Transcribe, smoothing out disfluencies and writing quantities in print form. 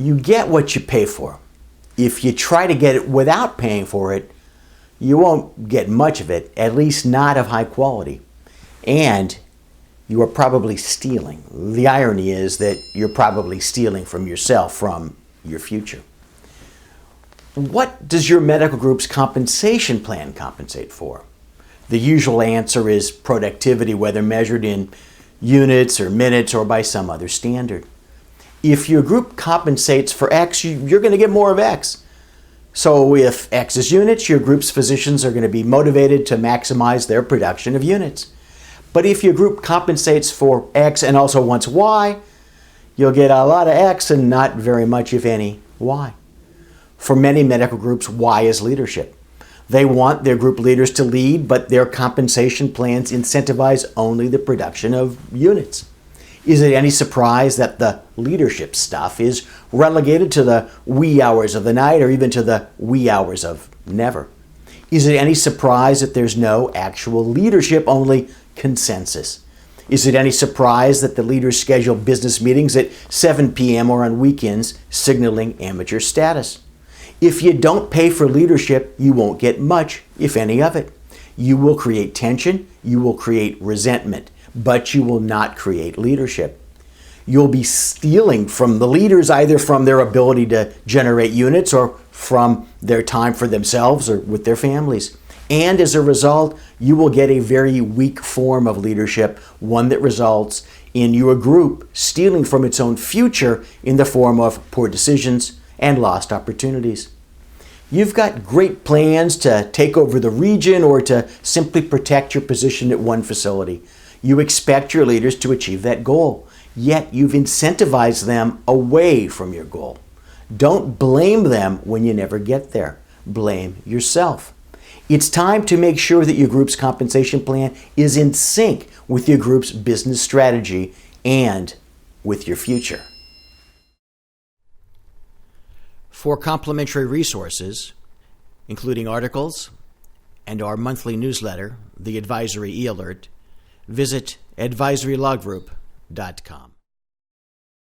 You get what you pay for. If you try to get it without paying for it, you won't get much of it, at least not of high quality. And you are probably stealing. The irony is that you're probably stealing from yourself, from your future. What does your medical group's compensation plan compensate for? The usual answer is productivity, whether measured in units or minutes or by some other standard. If your group compensates for X, you're going to get more of X. So if X is units, your group's physicians are going to be motivated to maximize their production of units. But if your group compensates for X and also wants Y, you'll get a lot of X and not very much, if any, Y. For many medical groups, Y is leadership. They want their group leaders to lead, but their compensation plans incentivize only the production of units. Is it any surprise that the leadership stuff is relegated to the wee hours of the night or even to the wee hours of never? Is it any surprise that there's no actual leadership, only consensus? Is it any surprise that the leaders schedule business meetings at 7 p.m. or on weekends, signaling amateur status? If you don't pay for leadership, you won't get much, if any, of it. You will create tension, you will create resentment, but you will not create leadership. You'll be stealing from the leaders, either from their ability to generate units or from their time for themselves or with their families. And as a result, you will get a very weak form of leadership, one that results in your group stealing from its own future in the form of poor decisions and lost opportunities. You've got great plans to take over the region or to simply protect your position at one facility. You expect your leaders to achieve that goal, yet you've incentivized them away from your goal. Don't blame them when you never get there. Blame yourself. It's time to make sure that your group's compensation plan is in sync with your group's business strategy and with your future. For complimentary resources, including articles and our monthly newsletter, the Advisory e-Alert, visit advisorylawgroup.com.